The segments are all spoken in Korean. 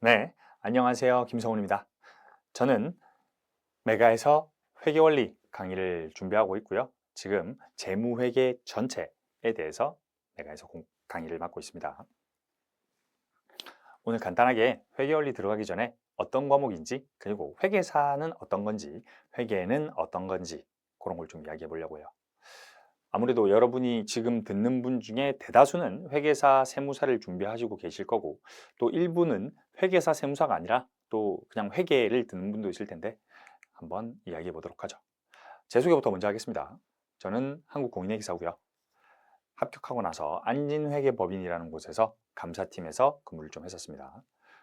네, 안녕하세요. 김성훈입니다. 저는 메가에서 회계원리 강의를 준비하고 있고요. 지금 재무회계 전체에 대해서 메가에서 강의를 맡고 있습니다. 오늘 간단하게 회계원리 들어가기 전에 어떤 과목인지, 그리고 회계사는 어떤 건지, 회계는 어떤 건지 그런 걸 좀 이야기해 보려고 해요. 아무래도 여러분이 지금 듣는 분 중에 대다수는 회계사, 세무사를 준비하시고 계실 거고, 또 일부는 회계사, 세무사가 아니라 또 그냥 회계를 듣는 분도 있을 텐데 한번 이야기해 보도록 하죠. 제 소개부터 먼저 하겠습니다. 저는 한국공인회계사고요. 합격하고 나서 안진회계법인이라는 곳에서 감사팀에서 근무를 좀 했었습니다.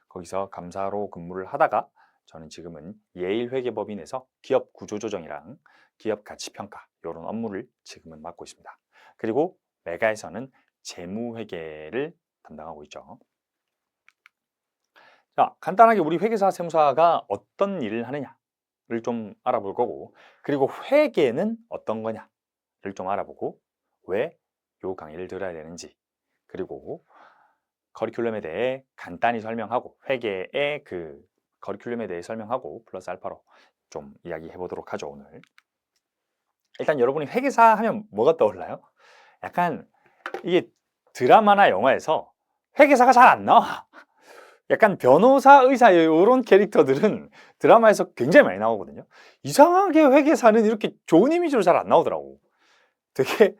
거기서 감사로 근무를 하다가 저는 지금은 예일회계법인에서 기업 구조조정이랑 기업 가치평가 이런 업무를 지금은 맡고 있습니다. 그리고 메가에서는 재무회계를 담당하고 있죠. 자, 간단하게 우리 회계사, 세무사가 어떤 일을 하느냐를 좀 알아볼 거고, 그리고 회계는 어떤 거냐를 좀 알아보고, 왜 요 강의를 들어야 되는지, 그리고 커리큘럼에 대해 간단히 설명하고, 회계의 그 커리큘럼에 대해 설명하고 플러스 알파로 좀 이야기해 보도록 하죠. 오늘 일단 여러분이 회계사 하면 뭐가 떠올라요? 약간 이게 드라마나 영화에서 회계사가 잘 안 나와. 약간 변호사, 의사 이런 캐릭터들은 드라마에서 굉장히 많이 나오거든요. 이상하게 회계사는 이렇게 좋은 이미지로 잘 안 나오더라고. 되게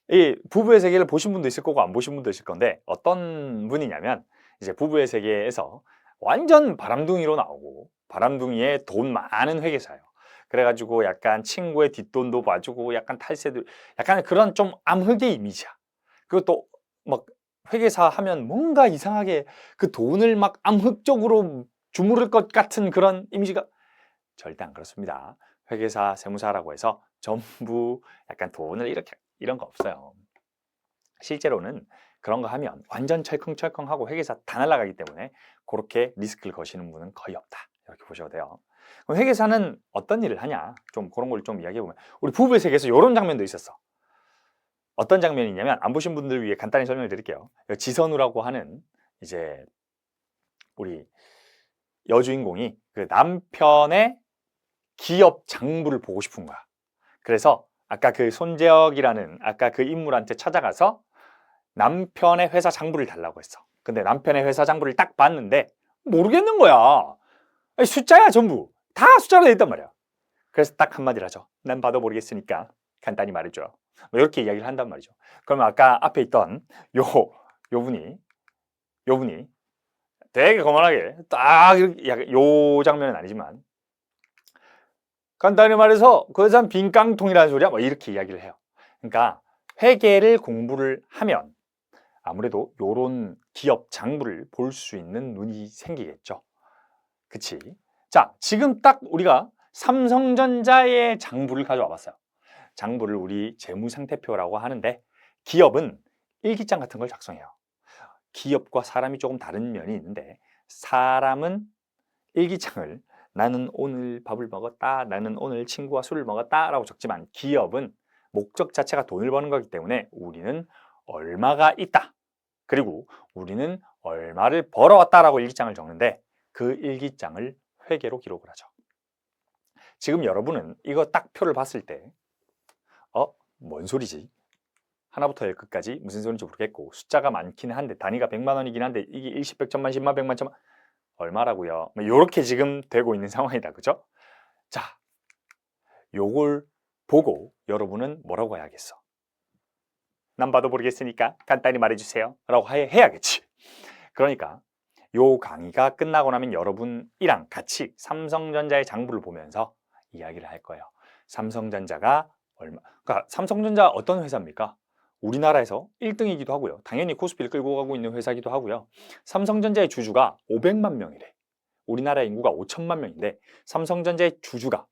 이 부부의 세계를 보신 분도 있을 거고 안 보신 분도 있을 건데, 어떤 분이냐면 이제 부부의 세계에서 완전 바람둥이로 나오고, 바람둥이에 돈 많은 회계사예요. 그래가지고 약간 친구의 뒷돈도 봐주고 약간 탈세도, 약간 그런 좀 암흑의 이미지야. 그리고 또 막 회계사 하면 뭔가 이상하게 그 돈을 막 암흑적으로 주무를 것 같은 그런 이미지가 절대 안 그렇습니다. 회계사, 세무사라고 해서 전부 약간 돈을 이렇게 이런 거 없어요. 실제로는 그런 거 하면 완전 철컹철컹하고 회계사 다 날아가기 때문에 그렇게 리스크를 거시는 분은 거의 없다. 이렇게 보셔도 돼요. 그럼 회계사는 어떤 일을 하냐? 좀 그런 걸 좀 이야기해 보면, 우리 부부의 세계에서 이런 장면도 있었어. 어떤 장면이냐면, 안 보신 분들을 위해 간단히 설명을 드릴게요. 지선우라고 하는 이제 우리 여주인공이 그 남편의 기업 장부를 보고 싶은 거야. 그래서 아까 그 손재혁이라는 아까 그 인물한테 찾아가서 남편의 회사 장부를 달라고 했어. 근데 남편의 회사 장부를 딱 봤는데 모르겠는 거야. 아니, 숫자야 전부. 다 숫자로 돼 있단 말이야. 그래서 딱 한마디를 하죠. 난 봐도 모르겠으니까 간단히 말해줘. 뭐 이렇게 이야기를 한단 말이죠. 그러면 아까 앞에 있던 요 분이 되게 거만하게 딱 이렇게 요 장면은 아니지만 간단히 말해서 그 사람 빈깡통이라는 소리야 뭐 이렇게 이야기를 해요. 그러니까 회계를 공부를 하면 아무래도 요런 기업 장부를 볼 수 있는 눈이 생기겠죠. 그치? 자, 지금 딱 우리가 삼성전자의 장부를 가져와 봤어요. 장부를 우리 재무상태표라고 하는데, 기업은 일기장 같은 걸 작성해요. 기업과 사람이 조금 다른 면이 있는데, 사람은 일기장을 나는 오늘 밥을 먹었다, 나는 오늘 친구와 술을 먹었다 라고 적지만, 기업은 목적 자체가 돈을 버는 거기 때문에 우리는 얼마가 있다, 그리고 우리는 얼마를 벌어왔다라고 일기장을 적는데, 그 일기장을 회계로 기록을 하죠. 지금 여러분은 이거 딱 표를 봤을 때 뭔 소리지? 하나부터 열끝까지 무슨 소리인지 모르겠고, 숫자가 많기는 한데 단위가 100만 원이긴 한데 이게 일십, 백천만, 십만, 백만, 천만 얼마라고요? 이렇게 지금 되고 있는 상황이다. 그죠? 자, 요걸 보고 여러분은 뭐라고 해야겠어? 난 봐도 모르겠으니까 간단히 말해주세요 라고 해야겠지. 그러니까 요 강의가 끝나고 나면 여러분이랑 같이 삼성전자의 장부를 보면서 이야기를 할 거예요. 삼성전자가 그러니까 삼성전자 어떤 회사입니까? 우리나라에서 1등이기도 하고요. 당연히 코스피를 끌고 가고 있는 회사이기도 하고요. 삼성전자의 주주가 500만 명이래. 우리나라 인구가 5천만 명인데 삼성전자의 주주가,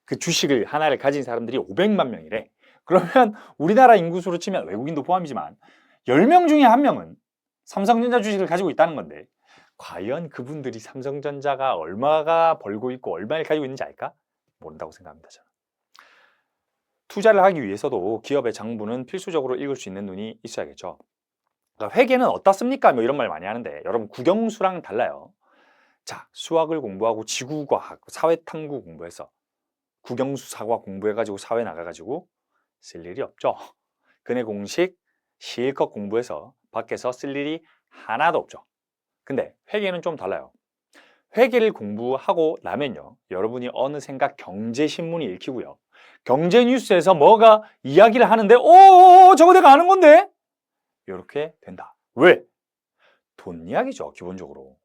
그 주식을 하나를 가진 사람들이 500만 명이래. 그러면 우리나라 인구수로 치면 외국인도 포함이지만 10명 중에 1명은 삼성전자 주식을 가지고 있다는 건데, 과연 그분들이 삼성전자가 얼마가 벌고 있고 얼마를 가지고 있는지 알까? 모른다고 생각합니다. 저는. 투자를 하기 위해서도 기업의 장부는 필수적으로 읽을 수 있는 눈이 있어야겠죠. 그러니까 회계는 어떻습니까? 뭐 이런 말 많이 하는데, 여러분 국영수랑 달라요. 자, 수학을 공부하고 지구과학, 사회탐구 공부해서 국영수사과 공부해가지고 사회 나가가지고 쓸 일이 없죠. 근해 공식 실컷 공부해서 밖에서 쓸 일이 하나도 없죠. 근데 회계는 좀 달라요. 회계를 공부하고 나면요, 여러분이 어느샌가 경제신문이 읽히고요, 경제뉴스에서 뭐가 이야기를 하는데 저거 내가 아는 건데? 이렇게 된다. 왜? 돈 이야기죠, 기본적으로.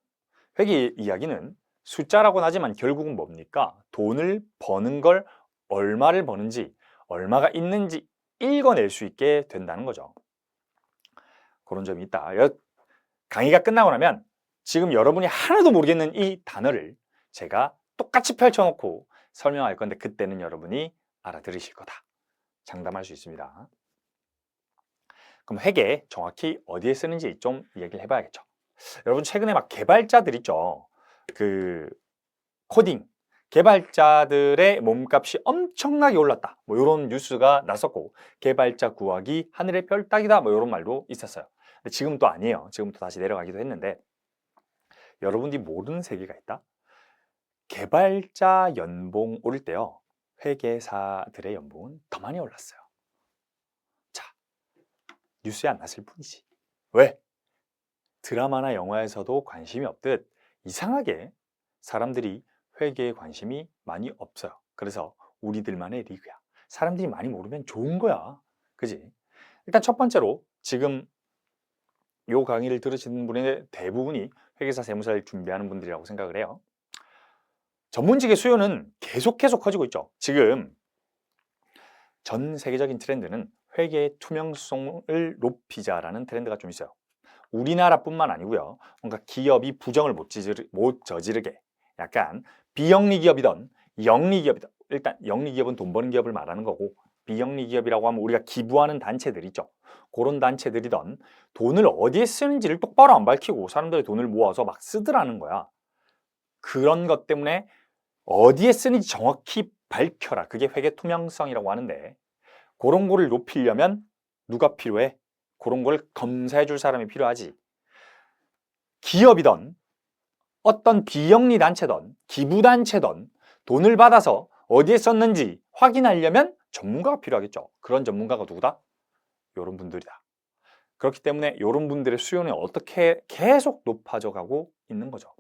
회계 이야기는 숫자라고는 하지만 결국은 뭡니까? 돈을 버는 걸 얼마를 버는지, 얼마가 있는지 읽어낼 수 있게 된다는 거죠. 그런 점이 있다. 강의가 끝나고 나면 지금 여러분이 하나도 모르겠는 이 단어를 제가 똑같이 펼쳐놓고 설명할 건데 그때는 여러분이 알아들으실 거다. 장담할 수 있습니다. 그럼 회계 정확히 어디에 쓰는지 좀 얘기를 해봐야겠죠. 여러분 최근에 막 개발자들 있죠. 그 코딩 개발자들의 몸값이 엄청나게 올랐다. 뭐 이런 뉴스가 났었고, 개발자 구하기 하늘의 별 따기다. 뭐 이런 말도 있었어요. 근데 지금 또 아니에요. 지금 또 다시 내려가기도 했는데, 여러분들이 모르는 세계가 있다. 개발자 연봉 오를 때요, 회계사들의 연봉은 더 많이 올랐어요. 자, 뉴스에 안 났을 뿐이지. 왜? 드라마나 영화에서도 관심이 없듯 이상하게 사람들이 회계에 관심이 많이 없어요. 그래서 우리들만의 리그야. 사람들이 많이 모르면 좋은 거야. 그지? 일단 첫 번째로 지금 요 강의를 들으시는 분의 대부분이 회계사 세무사를 준비하는 분들이라고 생각을 해요. 전문직의 수요는 계속 커지고 있죠. 지금 전 세계적인 트렌드는 회계의 투명성을 높이자라는 트렌드가 좀 있어요. 우리나라뿐만 아니고요. 뭔가 기업이 부정을 못 저지르게, 약간 비영리 기업이든 영리 기업이든, 일단 영리 기업은 돈 버는 기업을 말하는 거고, 비영리 기업이라고 하면 우리가 기부하는 단체들 있죠. 그런 단체들이든 돈을 어디에 쓰는지를 똑바로 안 밝히고 사람들의 돈을 모아서 막 쓰더라는 거야. 그런 것 때문에 어디에 쓰는지 정확히 밝혀라. 그게 회계 투명성이라고 하는데, 그런 거를 높이려면 누가 필요해? 그런 걸 검사해 줄 사람이 필요하지. 기업이든 어떤 비영리 단체든 기부단체든 돈을 받아서 어디에 썼는지 확인하려면 전문가가 필요하겠죠. 그런 전문가가 누구다? 이런 분들이다. 그렇기 때문에 이런 분들의 수요는 어떻게 계속 높아져 가고 있는 거죠.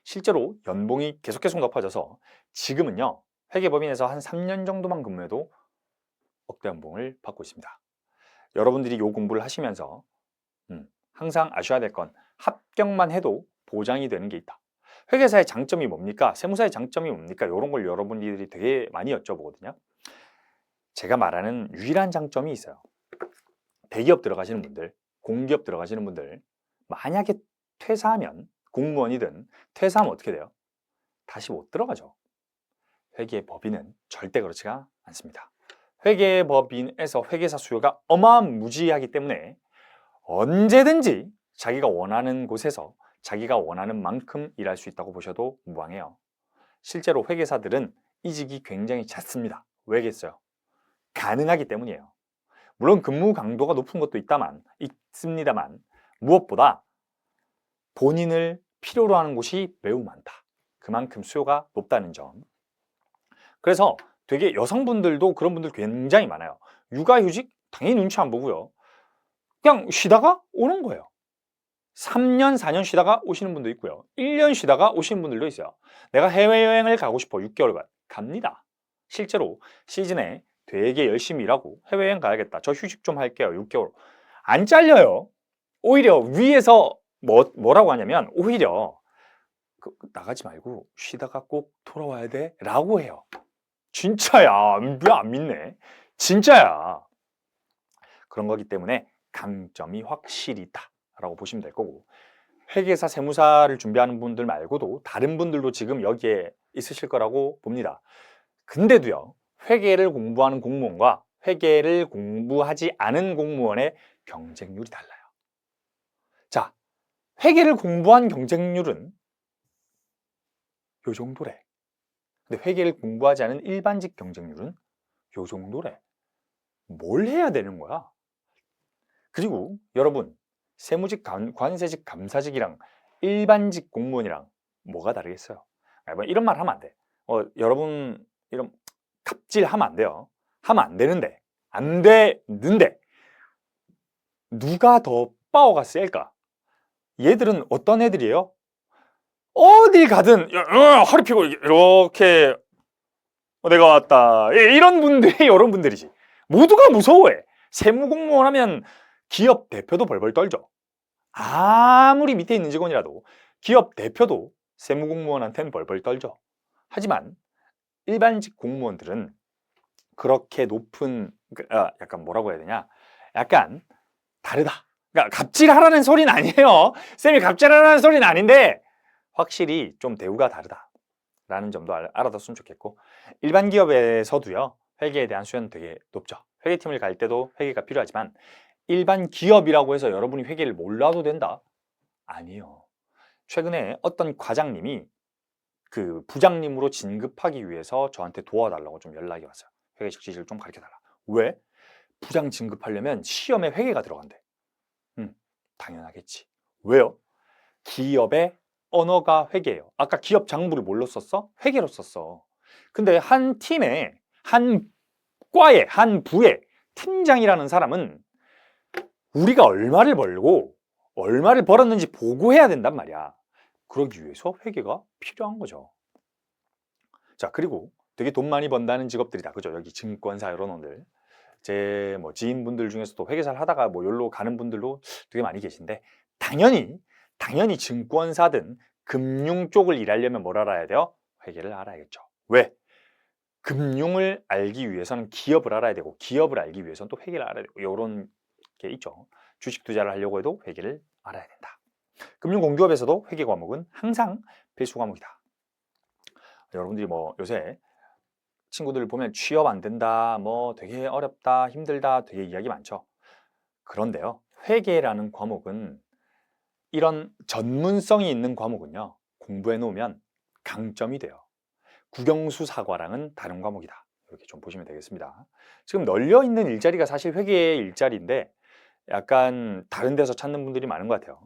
실제로 연봉이 계속 높아져서 지금은요, 회계법인에서 한 3년 정도만 근무해도 억대 연봉을 받고 있습니다. 여러분들이 요 공부를 하시면서 항상 아셔야 될 건 합격만 해도 보장이 되는 게 있다. 회계사의 장점이 뭡니까? 세무사의 장점이 뭡니까? 이런 걸 여러분들이 되게 많이 여쭤보거든요. 제가 말하는 유일한 장점이 있어요. 대기업 들어가시는 분들, 공기업 들어가시는 분들, 만약에 퇴사하면, 공무원이든 퇴사하면 어떻게 돼요? 다시 못 들어가죠. 회계법인은 절대 그렇지가 않습니다. 회계법인에서 회계사 수요가 어마무지하기 때문에 언제든지 자기가 원하는 곳에서 자기가 원하는 만큼 일할 수 있다고 보셔도 무방해요. 실제로 회계사들은 이직이 굉장히 잦습니다. 왜겠어요? 가능하기 때문이에요. 물론 근무 강도가 높은 것도 있습니다만 무엇보다 본인을 필요로 하는 곳이 매우 많다. 그만큼 수요가 높다는 점. 그래서 되게 여성분들도 그런 분들 굉장히 많아요. 육아휴직? 당연히 눈치 안 보고요. 그냥 쉬다가 오는 거예요. 3년, 4년 쉬다가 오시는 분도 있고요. 1년 쉬다가 오시는 분들도 있어요. 내가 해외여행을 가고 싶어. 6개월간. 갑니다. 실제로 시즌에 되게 열심히 일하고 해외여행 가야겠다. 저 휴식 좀 할게요. 6개월. 안 잘려요. 오히려 위에서 뭐라고 하냐면 오히려 나가지 말고 쉬다가 꼭 돌아와야 돼 라고 해요. 진짜야. 왜 안 믿네. 진짜야. 그런 거기 때문에 강점이 확실히 있다 라고 보시면 될 거고, 회계사 세무사를 준비하는 분들 말고도 다른 분들도 지금 여기에 있으실 거라고 봅니다. 근데도요, 회계를 공부하는 공무원과 회계를 공부하지 않은 공무원의 경쟁률이 달라요. 자, 회계를 공부한 경쟁률은 요 정도래. 근데 회계를 공부하지 않은 일반직 경쟁률은 요 정도래. 뭘 해야 되는 거야? 그리고 여러분, 세무직, 관세직, 감사직이랑 일반직 공무원이랑 뭐가 다르겠어요? 뭐 이런 말 하면 안 돼. 여러분 이런 갑질하면 안 돼요. 하면 안 되는데 누가 더 파워가 셀까? 얘들은 어떤 애들이에요? 어딜 가든 허리 펴고 이렇게 내가 왔다 이런 분들이 이런 분들이지. 모두가 무서워해. 세무공무원 하면 기업 대표도 벌벌 떨죠. 아무리 밑에 있는 직원이라도 기업 대표도 세무공무원한테는 벌벌 떨죠. 하지만 일반직 공무원들은 그렇게 높은 약간 뭐라고 해야 되냐, 약간 다르다. 그러니까 갑질하라는 소리는 아니에요. 쌤이 갑질하라는 소리는 아닌데 확실히 좀 대우가 다르다라는 점도 알아뒀으면 좋겠고, 일반 기업에서도요 회계에 대한 수요는 되게 높죠. 회계팀을 갈 때도 회계가 필요하지만 일반 기업이라고 해서 여러분이 회계를 몰라도 된다? 아니에요. 최근에 어떤 과장님이 그 부장님으로 진급하기 위해서 저한테 도와달라고 좀 연락이 왔어요. 회계적 지식을 좀 가르쳐달라. 왜? 부장 진급하려면 시험에 회계가 들어간대. 당연하겠지. 왜요? 기업의 언어가 회계예요. 아까 기업 장부를 뭘로 썼어? 회계로 썼어. 근데 한 팀에, 한 과에, 한 부에 팀장이라는 사람은 우리가 얼마를 벌고 얼마를 벌었는지 보고해야 된단 말이야. 그러기 위해서 회계가 필요한 거죠. 자, 그리고 되게 돈 많이 번다는 직업들이다. 그죠? 여기 증권사 이런 놈들. 제 뭐 지인분들 중에서도 회계사를 하다가 뭐 여기로 가는 분들도 되게 많이 계신데, 당연히 증권사든 금융 쪽을 일하려면 뭘 알아야 돼요? 회계를 알아야겠죠. 왜? 금융을 알기 위해서는 기업을 알아야 되고, 기업을 알기 위해서는 또 회계를 알아야 되고, 이런 게 있죠. 주식 투자를 하려고 해도 회계를 알아야 된다. 금융공기업에서도 회계 과목은 항상 필수 과목이다. 여러분들이 뭐 요새 친구들 보면 취업 안 된다, 뭐 되게 어렵다, 힘들다, 되게 이야기 많죠. 그런데요, 회계라는 과목은, 이런 전문성이 있는 과목은요, 공부해 놓으면 강점이 돼요. 국영수 사과랑은 다른 과목이다. 이렇게 좀 보시면 되겠습니다. 지금 널려 있는 일자리가 사실 회계의 일자리인데 약간 다른 데서 찾는 분들이 많은 것 같아요.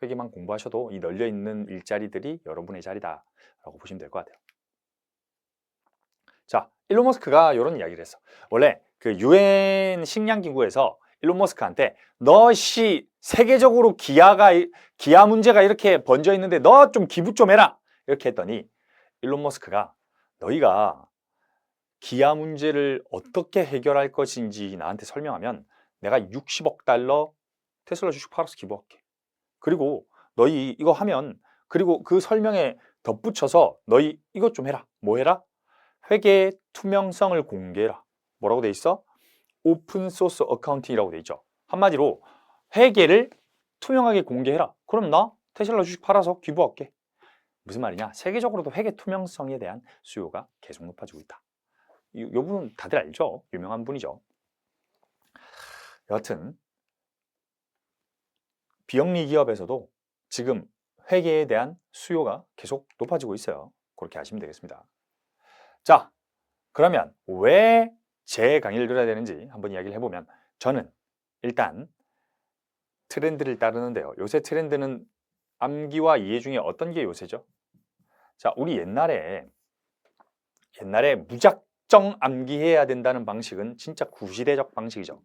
회계만 공부하셔도 이 널려 있는 일자리들이 여러분의 자리다라고 보시면 될 것 같아요. 자, 일론 머스크가 이런 이야기를 했어. 원래 그 유엔 식량 기구에서 일론 머스크한테 너 세계적으로 기아 문제가 이렇게 번져 있는데 너 좀 기부 좀 해라 이렇게 했더니, 일론 머스크가 너희가 기아 문제를 어떻게 해결할 것인지 나한테 설명하면 내가 60억 달러 테슬라 주식 팔아서 기부할게. 그리고 너희 이거 하면, 그리고 그 설명에 덧붙여서 너희 이것 좀 해라. 뭐 해라? 회계의 투명성을 공개해라. 뭐라고 돼 있어? 오픈 소스 어카운팅이라고 돼 있죠. 한마디로 회계를 투명하게 공개해라. 그럼 나 테슬라 주식 팔아서 기부할게. 무슨 말이냐? 세계적으로도 회계 투명성에 대한 수요가 계속 높아지고 있다. 이 분은 다들 알죠? 유명한 분이죠. 여하튼 비영리 기업에서도 지금 회계에 대한 수요가 계속 높아지고 있어요. 그렇게 아시면 되겠습니다. 자, 그러면 왜 제 강의를 들어야 되는지 한번 이야기를 해보면, 저는 일단 트렌드를 따르는데요. 요새 트렌드는 암기와 이해 중에 어떤 게 요새죠? 자, 우리 옛날에 무작정 암기해야 된다는 방식은 진짜 구시대적 방식이죠.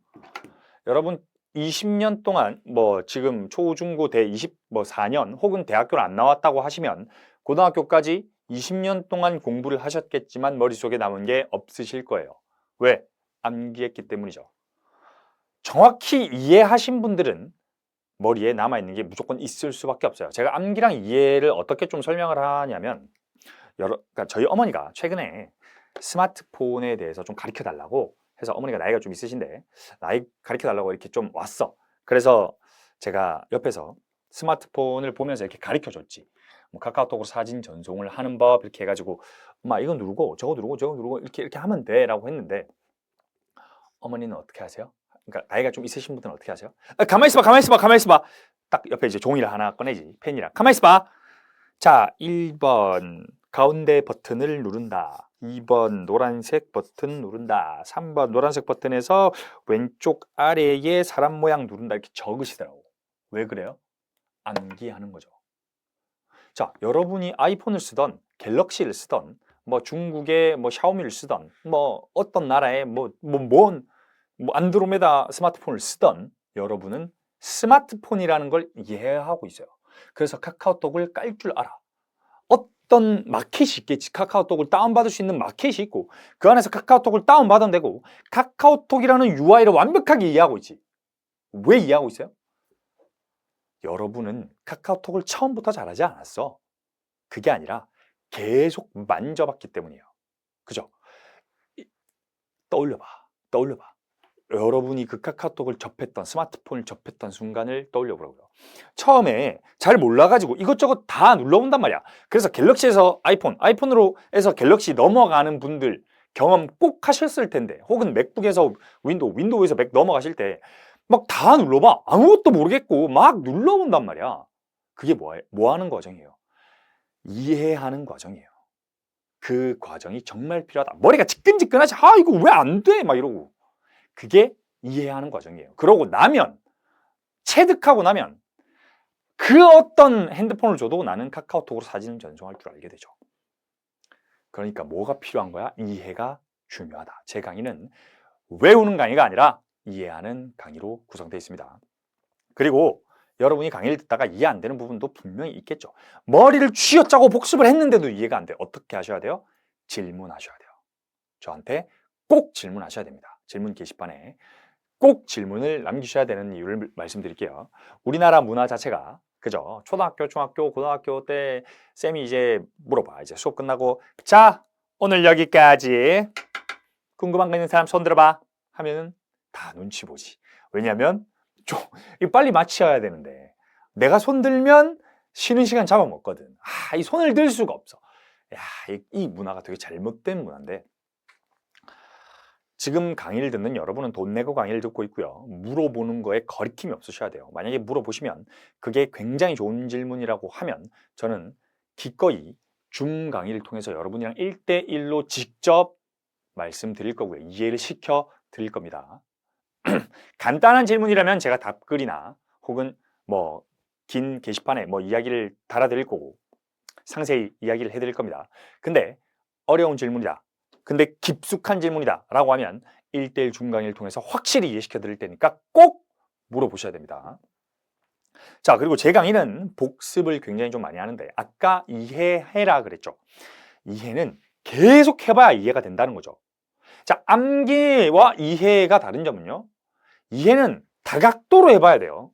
여러분 20년 동안 뭐 지금 초중고 대 4년 혹은 대학교를 안 나왔다고 하시면 고등학교까지 20년 동안 공부를 하셨겠지만 머릿속에 남은 게 없으실 거예요. 왜? 암기했기 때문이죠. 정확히 이해하신 분들은 머리에 남아있는 게 무조건 있을 수밖에 없어요. 제가 암기랑 이해를 어떻게 좀 설명을 하냐면, 그러니까 저희 어머니가 최근에 스마트폰에 대해서 좀 가르쳐 달라고 해서, 어머니가 나이가 좀 있으신데 나이 가르쳐 달라고 이렇게 좀 왔어. 그래서 제가 옆에서 스마트폰을 보면서 이렇게 가르쳐 줬지. 뭐 카카오톡으로 사진 전송을 하는 법 이렇게 해가지고, 엄마 이거 누르고 저거 누르고 저거 누르고 이렇게 하면 돼 라고 했는데, 어머니는 어떻게 하세요? 그러니까 나이가 좀 있으신 분들은 어떻게 하세요? 가만히 있어봐. 딱 옆에 이제 종이를 하나 꺼내지, 펜이랑. 가만히 있어봐. 자, 1번 가운데 버튼을 누른다. 2번 노란색 버튼 누른다. 3번 노란색 버튼에서 왼쪽 아래에 사람 모양 누른다. 이렇게 적으시더라고. 왜 그래요? 암기하는 거죠. 자, 여러분이 아이폰을 쓰던 갤럭시를 쓰던 뭐 중국의 뭐 샤오미를 쓰던 뭐 어떤 나라의 뭔 안드로메다 스마트폰을 쓰던 여러분은 스마트폰이라는 걸 이해하고 있어요. 그래서 카카오톡을 깔 줄 알아. 어떤 마켓이 있겠지. 카카오톡을 다운받을 수 있는 마켓이 있고 그 안에서 카카오톡을 다운받으면 되고 카카오톡이라는 UI를 완벽하게 이해하고 있지. 왜 이해하고 있어요? 여러분은 카카오톡을 처음부터 잘하지 않았어. 그게 아니라 계속 만져봤기 때문이에요. 그죠? 떠올려봐. 여러분이 그 카카오톡을 접했던, 스마트폰을 접했던 순간을 떠올려 보라고요. 처음에 잘 몰라가지고 이것저것 다 눌러본단 말이야. 그래서 갤럭시에서 아이폰으로 해서 갤럭시 넘어가는 분들 경험 꼭 하셨을 텐데, 혹은 맥북에서 윈도우에서 맥 넘어가실 때 막 다 눌러봐. 아무것도 모르겠고 막 눌러본단 말이야. 그게 뭐 하는 과정이에요? 이해하는 과정이에요. 그 과정이 정말 필요하다. 머리가 지끈지끈하지. 아, 이거 왜 안 돼? 막 이러고. 그게 이해하는 과정이에요. 그러고 나면, 체득하고 나면 그 어떤 핸드폰을 줘도 나는 카카오톡으로 사진을 전송할 줄 알게 되죠. 그러니까 뭐가 필요한 거야? 이해가 중요하다. 제 강의는 외우는 강의가 아니라 이해하는 강의로 구성되어 있습니다. 그리고 여러분이 강의를 듣다가 이해 안 되는 부분도 분명히 있겠죠. 머리를 쥐어짜고 복습을 했는데도 이해가 안 돼요. 어떻게 하셔야 돼요? 질문하셔야 돼요. 저한테 꼭 질문하셔야 됩니다. 질문 게시판에 꼭 질문을 남기셔야 되는 이유를 말씀드릴게요. 우리나라 문화 자체가, 그죠? 초등학교, 중학교, 고등학교 때 쌤이 이제 물어봐. 이제 수업 끝나고, 자, 오늘 여기까지. 궁금한 거 있는 사람 손 들어봐. 하면은 다 눈치 보지. 왜냐면 좀 빨리 마쳐야 되는데 내가 손 들면 쉬는 시간 잡아먹거든. 아, 이 손을 들 수가 없어. 야, 이 문화가 되게 잘못된 문화인데, 지금 강의를 듣는 여러분은 돈 내고 강의를 듣고 있고요. 물어보는 거에 거리낌이 없으셔야 돼요. 만약에 물어보시면 그게 굉장히 좋은 질문이라고 하면 저는 기꺼이 줌 강의를 통해서 여러분이랑 1대1로 직접 말씀드릴 거고요. 이해를 시켜 드릴 겁니다. 간단한 질문이라면 제가 답글이나 혹은 뭐 긴 게시판에 뭐 이야기를 달아드릴 거고 상세히 이야기를 해드릴 겁니다. 근데 어려운 질문이다. 근데 깊숙한 질문이다 라고 하면 1대1 줌 강의를 통해서 확실히 이해시켜 드릴 테니까 꼭 물어보셔야 됩니다. 자, 그리고 제 강의는 복습을 굉장히 좀 많이 하는데, 아까 이해해라 그랬죠. 이해는 계속 해봐야 이해가 된다는 거죠. 자, 암기와 이해가 다른 점은요, 이해는 다각도로 해봐야 돼요.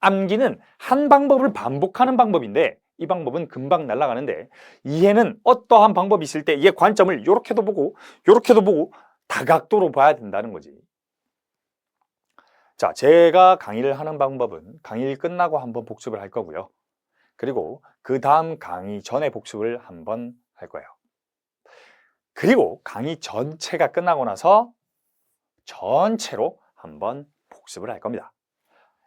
암기는 한 방법을 반복하는 방법인데 이 방법은 금방 날아가는데, 이해는 어떠한 방법이 있을 때 이해 관점을 이렇게도 보고 이렇게도 보고 다각도로 봐야 된다는 거지. 자, 제가 강의를 하는 방법은 강의를 끝나고 한번 복습을 할 거고요. 그리고 그 다음 강의 전에 복습을 한번 할 거예요. 그리고 강의 전체가 끝나고 나서 전체로 한번 복습을 할 겁니다.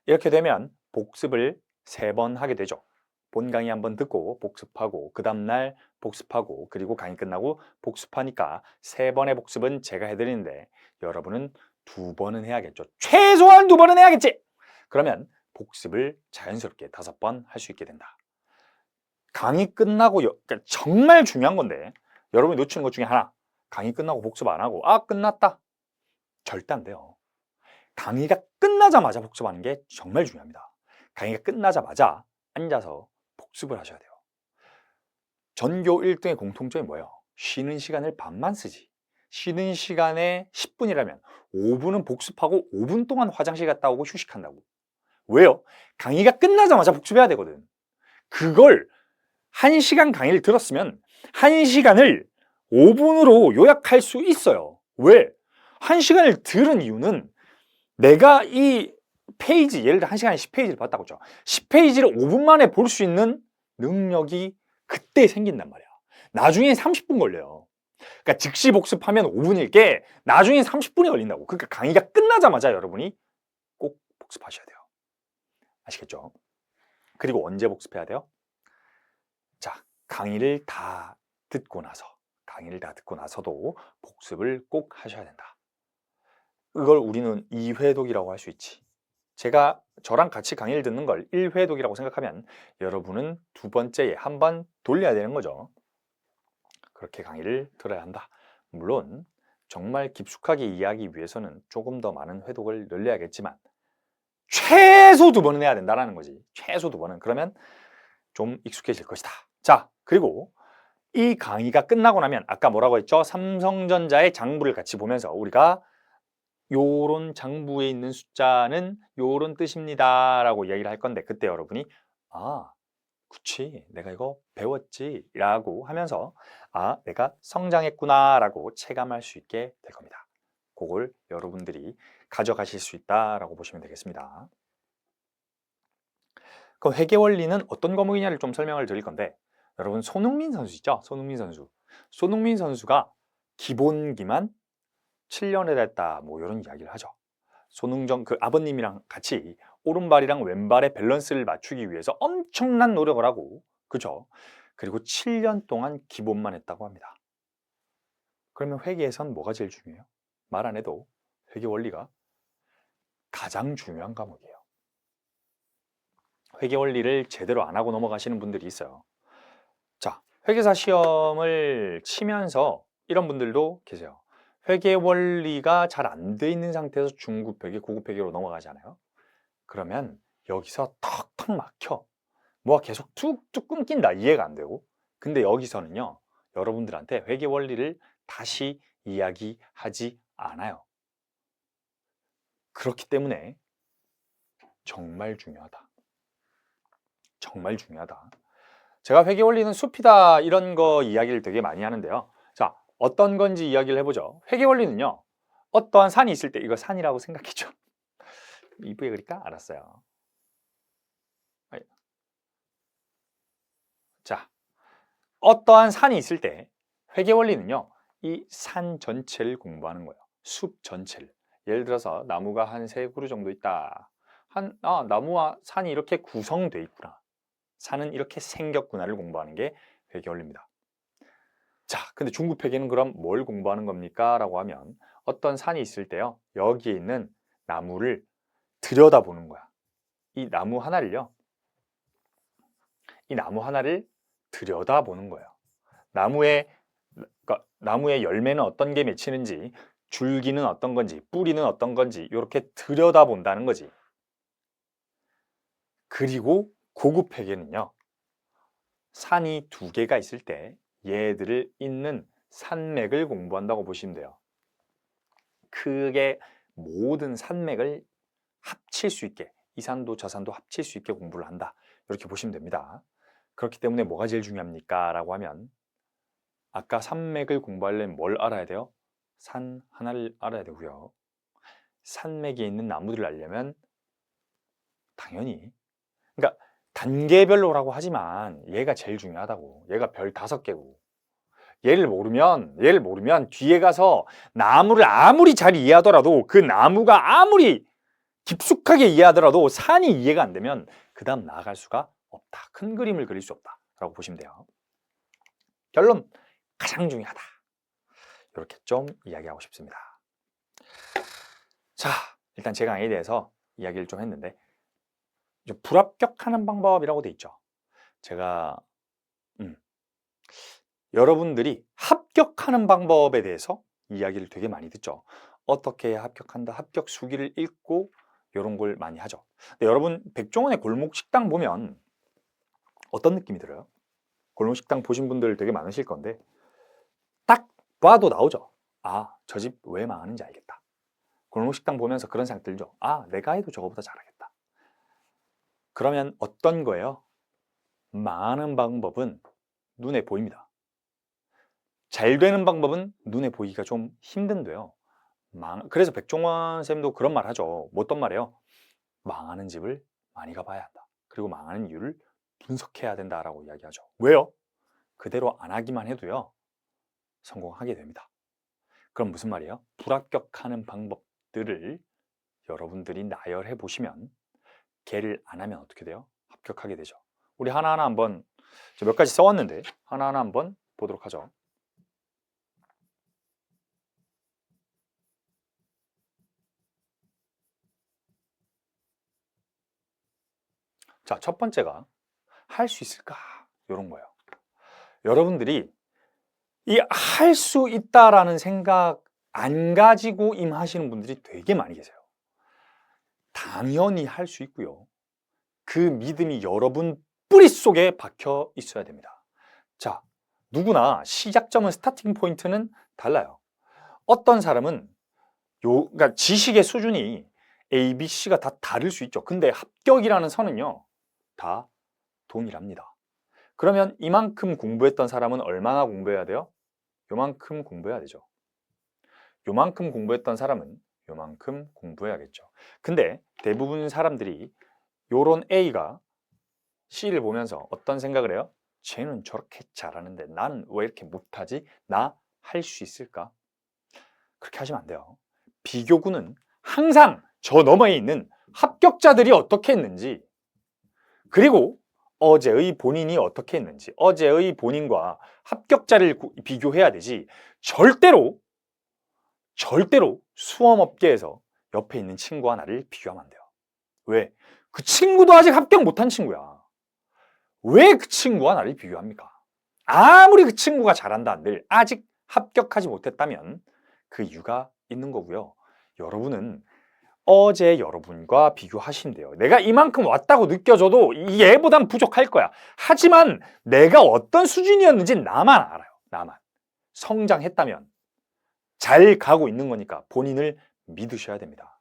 이렇게 되면 복습을 3번 하게 되죠. 본 강의 한번 듣고 복습하고 그 다음날 복습하고 그리고 강의 끝나고 복습하니까 3번의 복습은 제가 해드리는데 여러분은 2번은 해야겠죠. 최소한 2번은 해야겠지. 그러면 복습을 자연스럽게 5번 할 수 있게 된다. 강의 끝나고 그러니까 정말 중요한 건데 여러분이 놓치는 것 중에 하나, 강의 끝나고 복습 안 하고 아 끝났다. 절대 안 돼요. 강의가 끝나자마자 복습하는 게 정말 중요합니다. 강의가 끝나자마자 앉아서 복습을 하셔야 돼요. 전교 1등의 공통점이 뭐예요? 쉬는 시간을 반만 쓰지. 쉬는 시간에 10분이라면 5분은 복습하고 5분 동안 화장실 갔다 오고 휴식한다고. 왜요? 강의가 끝나자마자 복습해야 되거든. 그걸 1시간 강의를 들었으면 1시간을 5분으로 요약할 수 있어요. 왜? 1시간을 들은 이유는 내가 이 페이지, 예를 들어 1시간에 10페이지를 봤다고 했죠. 10페이지를 5분 만에 볼 수 있는 능력이 그때 생긴단 말이야. 나중에 30분 걸려요. 그러니까 즉시 복습하면 5분일 게 나중에 30분이 걸린다고. 그러니까 강의가 끝나자마자 여러분이 꼭 복습하셔야 돼요. 아시겠죠? 그리고 언제 복습해야 돼요? 자, 강의를 다 듣고 나서도 복습을 꼭 하셔야 된다. 이걸 우리는 이회독이라고 할 수 있지. 제가 저랑 같이 강의를 듣는 걸 1회독이라고 생각하면 여러분은 두 번째에 한 번 돌려야 되는 거죠. 그렇게 강의를 들어야 한다. 물론 정말 깊숙하게 이해하기 위해서는 조금 더 많은 회독을 늘려야겠지만 최소 2번은 해야 된다는 거지. 최소 2번은. 그러면 좀 익숙해질 것이다. 자, 그리고 이 강의가 끝나고 나면 아까 뭐라고 했죠? 삼성전자의 장부를 같이 보면서 우리가 요런 장부에 있는 숫자는 요런 뜻입니다 라고 이야기를 할 건데, 그때 여러분이 아, 그치, 내가 이거 배웠지 라고 하면서 아, 내가 성장했구나 라고 체감할 수 있게 될 겁니다. 그걸 여러분들이 가져가실 수 있다라고 보시면 되겠습니다. 그럼 회계 원리는 어떤 과목이냐를 좀 설명을 드릴 건데, 여러분 손흥민 선수 있죠? 손흥민 선수. 손흥민 선수가 기본기만 7년을 했다, 뭐 이런 이야기를 하죠. 손흥정 그 아버님이랑 같이 오른발이랑 왼발의 밸런스를 맞추기 위해서 엄청난 노력을 하고, 그죠? 그리고 7년 동안 기본만 했다고 합니다. 그러면 회계에선 뭐가 제일 중요해요? 말 안 해도 회계 원리가 가장 중요한 과목이에요. 회계 원리를 제대로 안 하고 넘어가시는 분들이 있어요. 자, 회계사 시험을 치면서 이런 분들도 계세요. 회계 원리가 잘 안 돼 있는 상태에서 중급 회계, 고급 회계로 넘어가잖아요. 그러면 여기서 턱턱 막혀. 뭐가 계속 툭툭 끊긴다. 이해가 안 되고. 근데 여기서는요, 여러분들한테 회계 원리를 다시 이야기하지 않아요. 그렇기 때문에 정말 중요하다. 정말 중요하다. 제가 회계 원리는 숲이다 이런 거 이야기를 되게 많이 하는데요. 자, 어떤 건지 이야기를 해보죠. 회계 원리는요, 어떠한 산이 있을 때, 이거 산이라고 생각했죠? 이쁘게 그릴까? 알았어요. 자, 어떠한 산이 있을 때 회계 원리는요, 이 산 전체를 공부하는 거예요. 숲 전체를. 예를 들어서 나무가 한 3그루 정도 있다. 나무와 산이 이렇게 구성돼 있구나. 산은 이렇게 생겼구나를 공부하는 게 회계 원리입니다. 자, 근데 중급 회계는 그럼 뭘 공부하는 겁니까? 라고 하면 어떤 산이 있을 때요, 여기에 있는 나무를 들여다보는 거야. 이 나무 하나를 들여다보는 거예요. 그러니까 나무의 열매는 어떤 게 맺히는지, 줄기는 어떤 건지, 뿌리는 어떤 건지 이렇게 들여다본다는 거지. 그리고 고급 회계는요, 산이 2개가 있을 때 얘들을 잇는 산맥을 공부한다고 보시면 돼요. 크게 모든 산맥을 합칠 수 있게, 이 산도 저 산도 합칠 수 있게 공부를 한다, 이렇게 보시면 됩니다. 그렇기 때문에 뭐가 제일 중요합니까? 라고 하면 아까 산맥을 공부하려면 뭘 알아야 돼요? 산 하나를 알아야 되고요. 산맥에 있는 나무들을 알려면 당연히, 그러니까 단계별로라고 하지만 얘가 제일 중요하다고. 얘가 별 5개고. 얘를 모르면 뒤에 가서 나무를 아무리 잘 이해하더라도, 그 나무가 아무리 깊숙하게 이해하더라도 산이 이해가 안 되면 그 다음 나아갈 수가 없다. 큰 그림을 그릴 수 없다 라고 보시면 돼요. 결론, 가장 중요하다. 이렇게 좀 이야기하고 싶습니다. 자, 일단 제 강의에 대해서 이야기를 좀 했는데, 불합격하는 방법이라고 돼 있죠. 제가 여러분들이 합격하는 방법에 대해서 이야기를 되게 많이 듣죠. 어떻게 해야 합격한다, 합격 수기를 읽고 이런 걸 많이 하죠. 근데 여러분 백종원의 골목 식당 보면 어떤 느낌이 들어요? 골목 식당 보신 분들 되게 많으실 건데 딱 봐도 나오죠. 아, 저 집 왜 망하는지 알겠다. 골목 식당 보면서 그런 생각 들죠. 아, 내가 해도 저거보다 잘하겠다. 그러면 어떤 거예요? 망하는 방법은 눈에 보입니다. 잘 되는 방법은 눈에 보이기가 좀 힘든데요. 그래서 백종원 쌤도 그런 말 하죠. 뭐 어떤 말이에요? 망하는 집을 많이 가봐야 한다. 그리고 망하는 이유를 분석해야 된다라고 이야기하죠. 왜요? 그대로 안 하기만 해도요, 성공하게 됩니다. 그럼 무슨 말이에요? 불합격하는 방법들을 여러분들이 나열해 보시면 걔를 안 하면 어떻게 돼요? 합격하게 되죠. 우리 하나하나 한번, 몇 가지 써왔는데 하나하나 한번 보도록 하죠. 자, 첫 번째가 할 수 있을까? 이런 거예요. 여러분들이 이 할 수 있다라는 생각 안 가지고 임하시는 분들이 되게 많이 계세요. 당연히 할 수 있고요. 그 믿음이 여러분 뿌리 속에 박혀 있어야 됩니다. 자, 누구나 시작점은 스타팅 포인트는 달라요. 어떤 사람은 그러니까 지식의 수준이 A, B, C가 다 다를 수 있죠. 근데 합격이라는 선은요, 다 동일합니다. 그러면 이만큼 공부했던 사람은 얼마나 공부해야 돼요? 요만큼 공부해야 되죠. 요만큼 공부했던 사람은 요만큼 공부해야겠죠. 근데 대부분 사람들이 요런 A가 C를 보면서 어떤 생각을 해요? 쟤는 저렇게 잘하는데 나는 왜 이렇게 못하지? 나 할 수 있을까? 그렇게 하시면 안 돼요. 비교군은 항상 저 너머에 있는 합격자들이 어떻게 했는지, 그리고 어제의 본인이 어떻게 했는지, 어제의 본인과 합격자를 비교해야 되지, 절대로 수험업계에서 옆에 있는 친구와 나를 비교하면 안 돼요. 왜? 그 친구도 아직 합격 못한 친구야. 왜 그 친구와 나를 비교합니까? 아무리 그 친구가 잘한다 한들 아직 합격하지 못했다면 그 이유가 있는 거고요. 여러분은 어제 여러분과 비교하시면 돼요. 내가 이만큼 왔다고 느껴져도 얘보단 부족할 거야. 하지만 내가 어떤 수준이었는지 나만 알아요. 나만. 성장했다면 잘 가고 있는 거니까 본인을 믿으셔야 됩니다.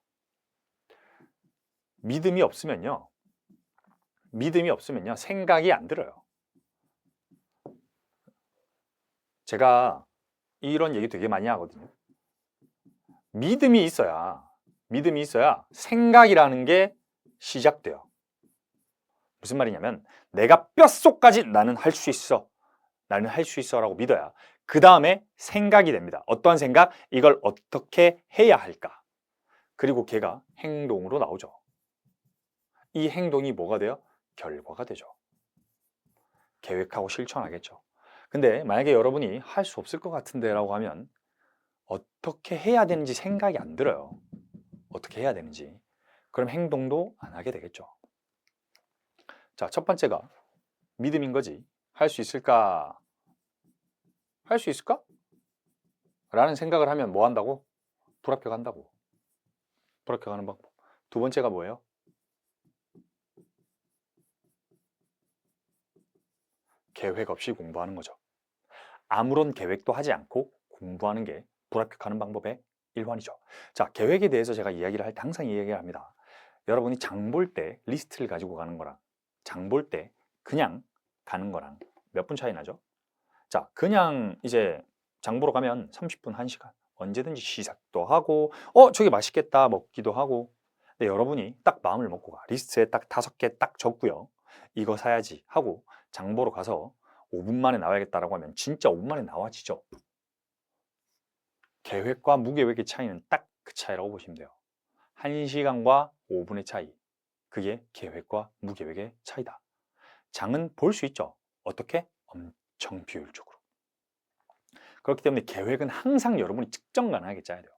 믿음이 없으면요. 생각이 안 들어요. 제가 이런 얘기 되게 많이 하거든요. 믿음이 있어야 생각이라는 게 시작돼요. 무슨 말이냐면 내가 뼛속까지 나는 할 수 있어. 나는 할 수 있어 라고 믿어야 그 다음에 생각이 됩니다. 어떤 생각? 이걸 어떻게 해야 할까? 그리고 걔가 행동으로 나오죠. 이 행동이 뭐가 돼요? 결과가 되죠. 계획하고 실천하겠죠. 근데 만약에 여러분이 할 수 없을 것 같은데 라고 하면 어떻게 해야 되는지 생각이 안 들어요. 어떻게 해야 되는지. 그럼 행동도 안 하게 되겠죠. 자, 첫 번째가 믿음인 거지. 할 수 있을까? 할 수 있을까? 라는 생각을 하면 뭐 한다고? 불합격한다고. 불합격하는 방법. 두 번째가 뭐예요? 계획 없이 공부하는 거죠. 아무런 계획도 하지 않고 공부하는 게 불합격하는 방법의 일환이죠. 자, 계획에 대해서 제가 이야기를 할 때 항상 이야기를 합니다. 여러분이 장 볼 때 리스트를 가지고 가는 거랑 장 볼 때 그냥 가는 거랑 몇 분 차이 나죠? 자, 그냥 이제 장 보러 가면 30분, 1시간 언제든지 시작도 하고 저게 맛있겠다 먹기도 하고. 근데 여러분이 딱 마음을 먹고 가. 리스트에 딱 5개 딱 적고요. 이거 사야지 하고 장 보러 가서 5분 만에 나와야겠다라고 하면 진짜 5분 만에 나와지죠. 계획과 무계획의 차이는 딱 그 차이라고 보시면 돼요. 1시간과 5분의 차이. 그게 계획과 무계획의 차이다. 장은 볼 수 있죠. 어떻게? 엄청 비효율적으로. 그렇기 때문에 계획은 항상 여러분이 측정 가능하게 짜야 돼요.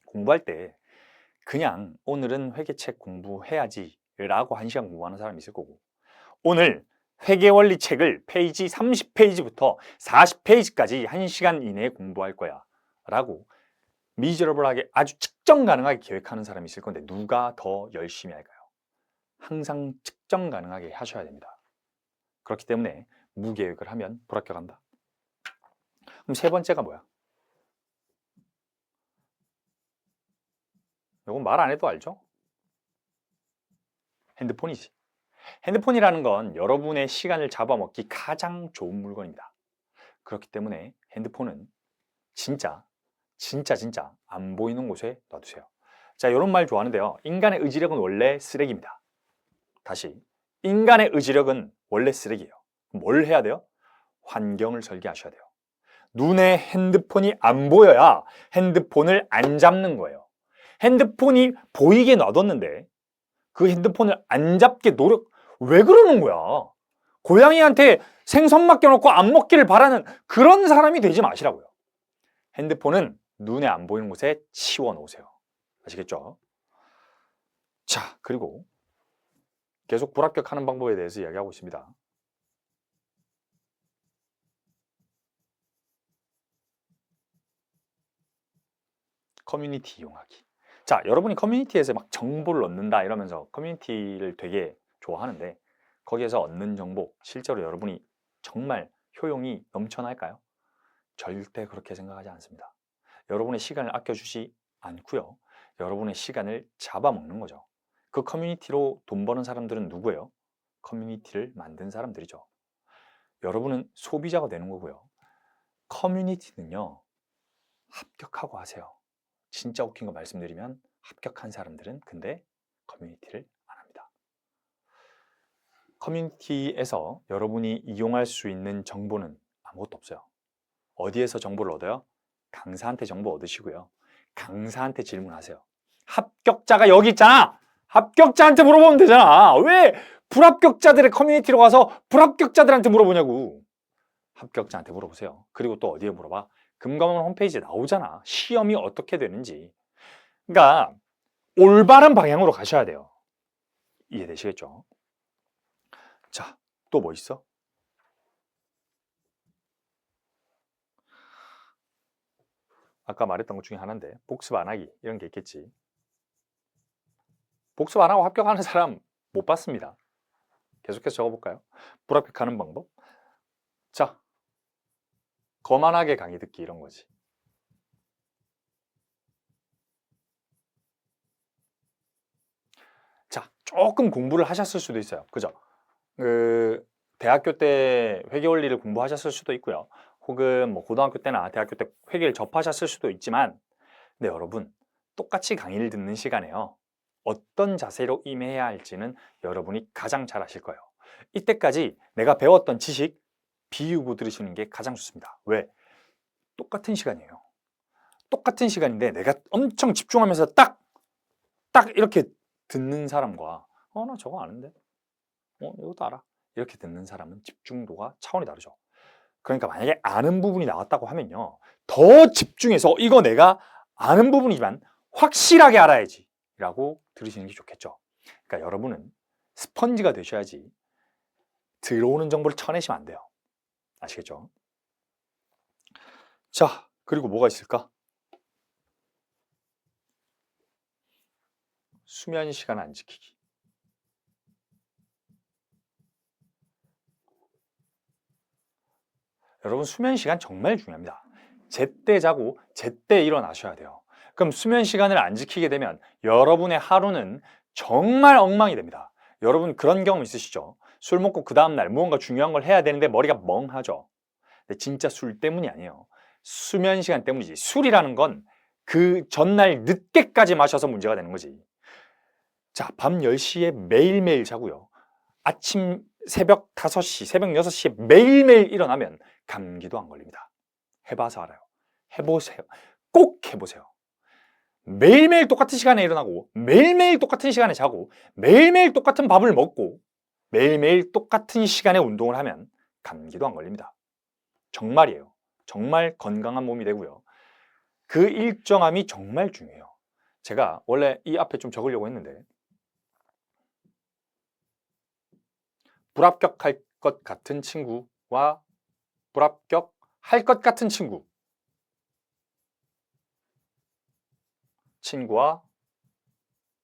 공부할 때 그냥 오늘은 회계책 공부해야지 라고 1시간 공부하는 사람이 있을 거고, 오늘 회계원리 책을 페이지 30페이지부터 40페이지까지 1시간 이내에 공부할 거야 라고 미저러블하게 아주 측정 가능하게 계획하는 사람이 있을 건데 누가 더 열심히 할까요? 항상 측정 가능하게 하셔야 됩니다. 그렇기 때문에 무계획을 하면 불합격한다. 그럼 세 번째가 뭐야? 이건 말 안 해도 알죠? 핸드폰이지. 핸드폰이라는 건 여러분의 시간을 잡아먹기 가장 좋은 물건입니다. 그렇기 때문에 핸드폰은 진짜 안 보이는 곳에 놔두세요. 자, 이런 말 좋아하는데요. 인간의 의지력은 원래 쓰레기입니다. 다시, 인간의 의지력은 원래 쓰레기예요. 뭘 해야 돼요? 환경을 설계하셔야 돼요. 눈에 핸드폰이 안 보여야 핸드폰을 안 잡는 거예요. 핸드폰이 보이게 놔뒀는데 그 핸드폰을 안 잡게 왜 그러는 거야? 고양이한테 생선 맡겨놓고 안 먹기를 바라는 그런 사람이 되지 마시라고요. 핸드폰은 눈에 안 보이는 곳에 치워 놓으세요. 아시겠죠? 자, 그리고 계속 불합격하는 방법에 대해서 이야기하고 있습니다. 커뮤니티 이용하기. 자, 여러분이 커뮤니티에서 막 정보를 얻는다 이러면서 커뮤니티를 되게 좋아하는데 거기에서 얻는 정보 실제로 여러분이 정말 효용이 넘쳐날까요? 절대 그렇게 생각하지 않습니다. 여러분의 시간을 아껴주지 않고요. 여러분의 시간을 잡아먹는 거죠. 그 커뮤니티로 돈 버는 사람들은 누구예요? 커뮤니티를 만든 사람들이죠. 여러분은 소비자가 되는 거고요. 커뮤니티는요. 합격하고 하세요. 진짜 웃긴 거 말씀드리면 합격한 사람들은 근데 커뮤니티를 안 합니다. 커뮤니티에서 여러분이 이용할 수 있는 정보는 아무것도 없어요. 어디에서 정보를 얻어요? 강사한테 정보 얻으시고요. 강사한테 질문하세요. 합격자가 여기 있잖아! 합격자한테 물어보면 되잖아! 왜 불합격자들의 커뮤니티로 가서 불합격자들한테 물어보냐고! 합격자한테 물어보세요. 그리고 또 어디에 물어봐? 금감원 홈페이지에 나오잖아. 시험이 어떻게 되는지. 그러니까 올바른 방향으로 가셔야 돼요. 이해되시겠죠? 자, 또 뭐 있어? 아까 말했던 것 중에 하나인데 복습 안 하기 이런 게 있겠지. 복습 안 하고 합격하는 사람 못 봤습니다. 계속해서 적어볼까요? 불합격하는 방법. 자, 거만하게 강의 듣기 이런 거지. 자, 조금 공부를 하셨을 수도 있어요. 그죠? 대학교 때 회계원리를 공부하셨을 수도 있고요. 혹은 뭐 고등학교 때나 대학교 때 회계를 접하셨을 수도 있지만 근데 여러분 똑같이 강의를 듣는 시간에요. 어떤 자세로 임해야 할지는 여러분이 가장 잘 아실 거예요. 이때까지 내가 배웠던 지식 비우고 들으시는 게 가장 좋습니다. 왜? 똑같은 시간이에요. 똑같은 시간인데 내가 엄청 집중하면서 딱 이렇게 듣는 사람과 나 저거 아는데? 이것도 알아. 이렇게 듣는 사람은 집중도가 차원이 다르죠. 그러니까 만약에 아는 부분이 나왔다고 하면요. 더 집중해서 이거 내가 아는 부분이지만 확실하게 알아야지 라고 들으시는 게 좋겠죠. 그러니까 여러분은 스펀지가 되셔야지 들어오는 정보를 쳐내시면 안 돼요. 아시겠죠? 자, 그리고 뭐가 있을까? 수면 시간 안 지키기. 여러분 수면 시간 정말 중요합니다. 제때 자고 제때 일어나셔야 돼요. 그럼 수면 시간을 안 지키게 되면 여러분의 하루는 정말 엉망이 됩니다. 여러분 그런 경험 있으시죠? 술 먹고 그 다음날 무언가 중요한 걸 해야 되는데 머리가 멍하죠. 근데 진짜 술 때문이 아니에요. 수면 시간 때문이지. 술이라는 건 그 전날 늦게까지 마셔서 문제가 되는 거지. 자, 밤 10시에 매일매일 자고요. 아침 새벽 5시, 새벽 6시에 매일매일 일어나면 감기도 안 걸립니다. 해봐서 알아요. 해보세요. 꼭 해보세요. 매일매일 똑같은 시간에 일어나고 매일매일 똑같은 시간에 자고 매일매일 똑같은 밥을 먹고 매일매일 똑같은 시간에 운동을 하면 감기도 안 걸립니다. 정말이에요. 정말 건강한 몸이 되고요. 그 일정함이 정말 중요해요. 제가 원래 이 앞에 좀 적으려고 했는데 불합격할 것 같은 친구와 불합격할 것 같은 친구와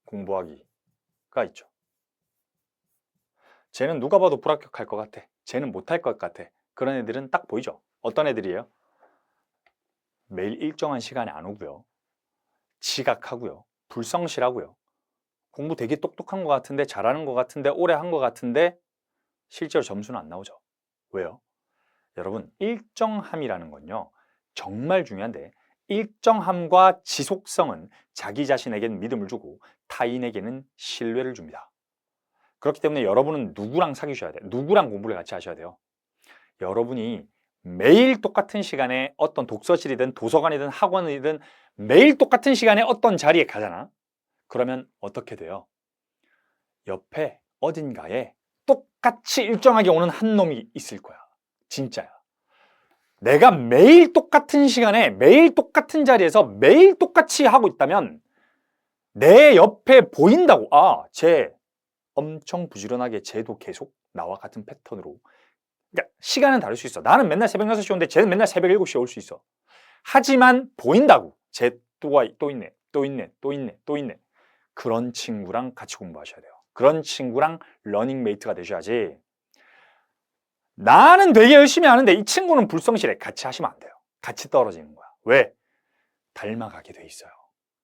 공부하기가 있죠. 쟤는 누가 봐도 불합격할 것 같아. 쟤는 못할 것 같아. 그런 애들은 딱 보이죠. 어떤 애들이에요? 매일 일정한 시간에 안 오고요. 지각하고요. 불성실하고요. 공부 되게 똑똑한 것 같은데 잘하는 것 같은데 오래 한 것 같은데 실제로 점수는 안 나오죠. 왜요? 여러분 일정함이라는 건요. 정말 중요한데 일정함과 지속성은 자기 자신에게는 믿음을 주고 타인에게는 신뢰를 줍니다. 그렇기 때문에 여러분은 누구랑 사귀셔야 돼요? 누구랑 공부를 같이 하셔야 돼요? 여러분이 매일 똑같은 시간에 어떤 독서실이든 도서관이든 학원이든 매일 똑같은 시간에 어떤 자리에 가잖아. 그러면 어떻게 돼요? 옆에 어딘가에 똑같이 일정하게 오는 한 놈이 있을 거야. 진짜야. 내가 매일 똑같은 시간에 매일 똑같은 자리에서 매일 똑같이 하고 있다면 내 옆에 보인다고. 쟤 엄청 부지런하게 쟤도 계속 나와 같은 패턴으로, 그러니까 시간은 다를 수 있어. 나는 맨날 새벽 6시에 오는데 쟤는 맨날 새벽 7시에 올 수 있어. 하지만 보인다고. 쟤 또 있네, 또 있네, 또 있네, 또 있네. 그런 친구랑 같이 공부하셔야 돼요. 그런 친구랑 러닝메이트가 되셔야지. 나는 되게 열심히 하는데 이 친구는 불성실해. 같이 하시면 안 돼요. 같이 떨어지는 거야. 왜? 닮아가게 돼 있어요.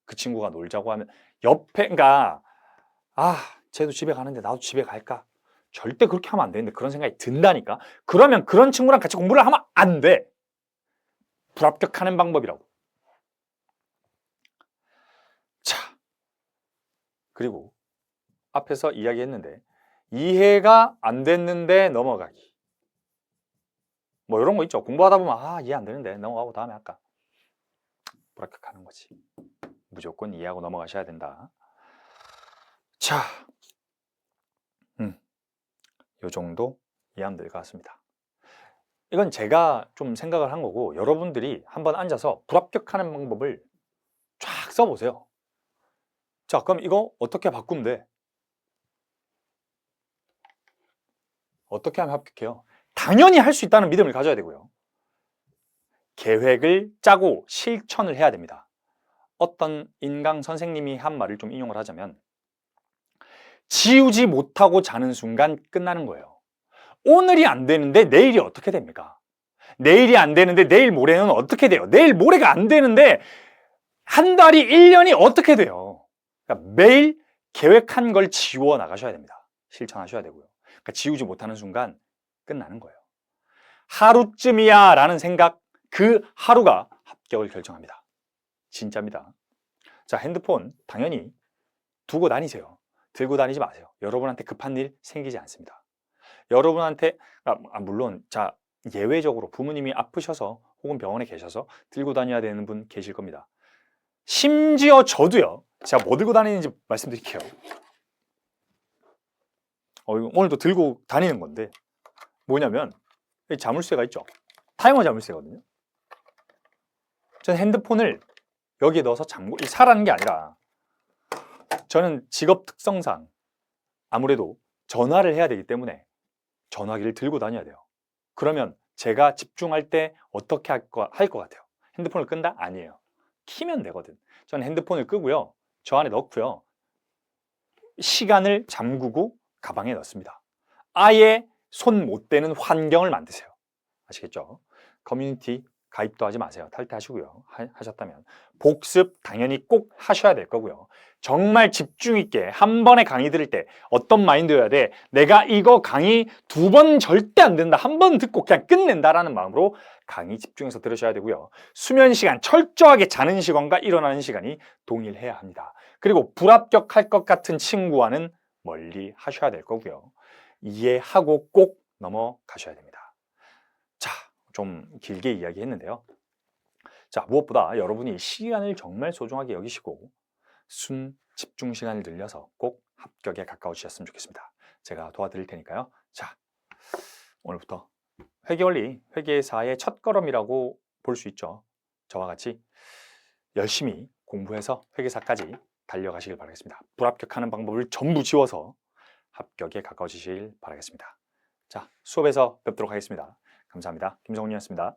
그 친구가 놀자고 하면 옆에, 그러니까 쟤도 집에 가는데 나도 집에 갈까? 절대 그렇게 하면 안 되는데 그런 생각이 든다니까. 그러면 그런 친구랑 같이 공부를 하면 안 돼. 불합격하는 방법이라고. 자, 그리고 앞에서 이야기했는데 이해가 안 됐는데 넘어가기. 뭐 이런 거 있죠. 공부하다 보면 이해 안 되는데 넘어가고 다음에 할까. 불합격하는 거지. 무조건 이해하고 넘어가셔야 된다. 자, 요 정도 이해하면 될 것 같습니다. 이건 제가 좀 생각을 한 거고 여러분들이 한번 앉아서 불합격하는 방법을 쫙 써보세요. 자, 그럼 이거 어떻게 바꾸면 돼? 어떻게 하면 합격해요? 당연히 할 수 있다는 믿음을 가져야 되고요. 계획을 짜고 실천을 해야 됩니다. 어떤 인강 선생님이 한 말을 좀 인용을 하자면 지우지 못하고 자는 순간 끝나는 거예요. 오늘이 안 되는데 내일이 어떻게 됩니까? 내일이 안 되는데 내일 모레는 어떻게 돼요? 내일 모레가 안 되는데 한 달이 1년이 어떻게 돼요? 그러니까 매일 계획한 걸 지워 나가셔야 됩니다. 실천하셔야 되고요. 그러니까 지우지 못하는 순간 끝나는 거예요. 하루쯤이야 라는 생각, 그 하루가 합격을 결정합니다. 진짜입니다. 자, 핸드폰 당연히 두고 다니세요. 들고 다니지 마세요. 여러분한테 급한 일 생기지 않습니다. 여러분한테 물론 자, 예외적으로 부모님이 아프셔서 혹은 병원에 계셔서 들고 다녀야 되는 분 계실 겁니다. 심지어 저도요. 제가 뭐 들고 다니는지 말씀드릴게요. 오늘도 들고 다니는 건데 뭐냐면 자물쇠가 있죠. 타이머 자물쇠거든요. 저는 핸드폰을 여기에 넣어서 사라는 게 아니라 저는 직업 특성상 아무래도 전화를 해야 되기 때문에 전화기를 들고 다녀야 돼요. 그러면 제가 집중할 때 어떻게 할 것 같아요? 핸드폰을 끈다? 아니에요. 키면 되거든. 저는 핸드폰을 끄고요. 저 안에 넣고요. 시간을 잠그고 가방에 넣습니다. 아예 손 못 대는 환경을 만드세요. 아시겠죠? 커뮤니티 가입도 하지 마세요. 탈퇴하시고요. 하셨다면 복습 당연히 꼭 하셔야 될 거고요. 정말 집중 있게 한 번에 강의 들을 때 어떤 마인드여야 돼? 내가 이거 강의 2번 절대 안 된다. 한 번 듣고 그냥 끝낸다라는 마음으로 강의 집중해서 들으셔야 되고요. 수면 시간, 철저하게 자는 시간과 일어나는 시간이 동일해야 합니다. 그리고 불합격할 것 같은 친구와는 멀리 하셔야 될 거고요. 이해하고 꼭 넘어가셔야 됩니다. 자, 좀 길게 이야기했는데요. 자, 무엇보다 여러분이 시간을 정말 소중하게 여기시고 집중 시간을 늘려서 꼭 합격에 가까워지셨으면 좋겠습니다. 제가 도와드릴 테니까요. 자, 오늘부터 회계원리, 회계사의 첫걸음이라고 볼 수 있죠. 저와 같이 열심히 공부해서 회계사까지 달려가시길 바라겠습니다. 불합격하는 방법을 전부 지워서 합격에 가까워지시길 바라겠습니다. 자, 수업에서 뵙도록 하겠습니다. 감사합니다. 김성훈이었습니다.